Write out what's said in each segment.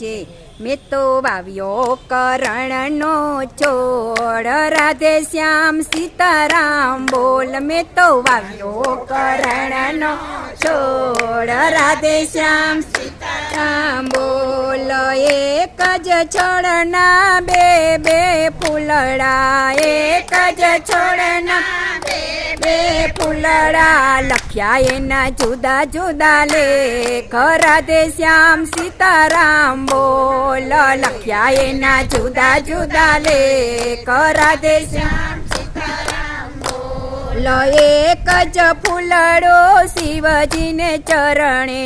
જે મેં તો વાવ્યો કરણનો છોડ, રાધે શ્યામ સીતારામ બોલ. મેં તો વાવ્યો કરણનો છોડ, રાધે શ્યામ સીતારામ બોલ. એક જ છોડના બે બે ફૂલડા, એક જ છોડના બે ફૂલડા, લખ્યા એના જુદા જુદા લેખ, રાધે શ્યામ સીતારામ બોલ. લખ્યા એના જુદા જુદા લેખ, રાધે શ્યામ સીતારામ બોલ. એક જ ફૂલડો શિવજીને ચરણે,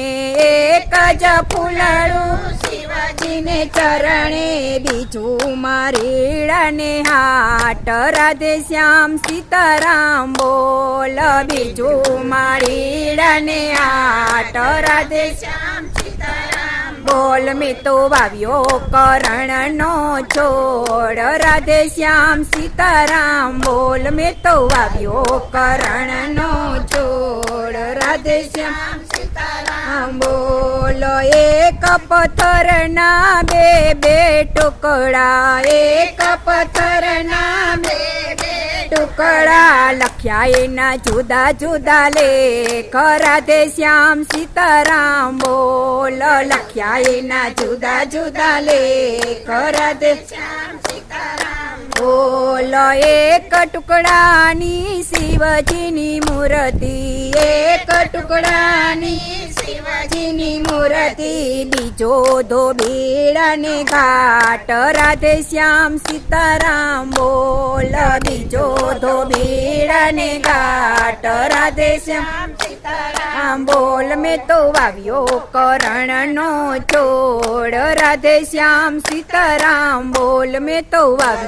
એક જ ફૂલડો શિવજીને ચરણે, બીજું મારીડાને હાટ, રાધે શ્યામ સીતારામ બોલ. બીજું મારીડાને હાટ, રાધે શ્યામ સીતારામ બોલ. મેં તો વાવ્યો કરણનો છોડ, રાધે શ્યામ સીતારામ બોલ. મેં તો વાવ્યો કરણનો છોડ, રાધે શ્યામ સીતારામ બોલ. એક પથ્થરના બે બે ટુકડા, એક પથ્થરના બે બે ટુકડા, લખ્યા એના જુદા જુદા લેખ, રાધે શ્યામ સીતારામ બોલ. લખ્યા એના જુદા જુદા લેખ, રાધે શ્યામ સીતારામ બોલ. એક ટુકડાની શિવજીની મૂર્તિ, એક ટુકડાની શિવજીની મૂર્તિ, બીજો ધોબીડાને ઘાટ, રાધે શ્યામ સીતારામ બોલ. બીજો ધોબીડાને ઘાટ, રાધે શ્યામ સીતારામ બોલ. મેં તો વાવ્યો કરણનો છોડ, રાધે શ્યામ સીતારામ બોલ. મેં તો વાવ્યો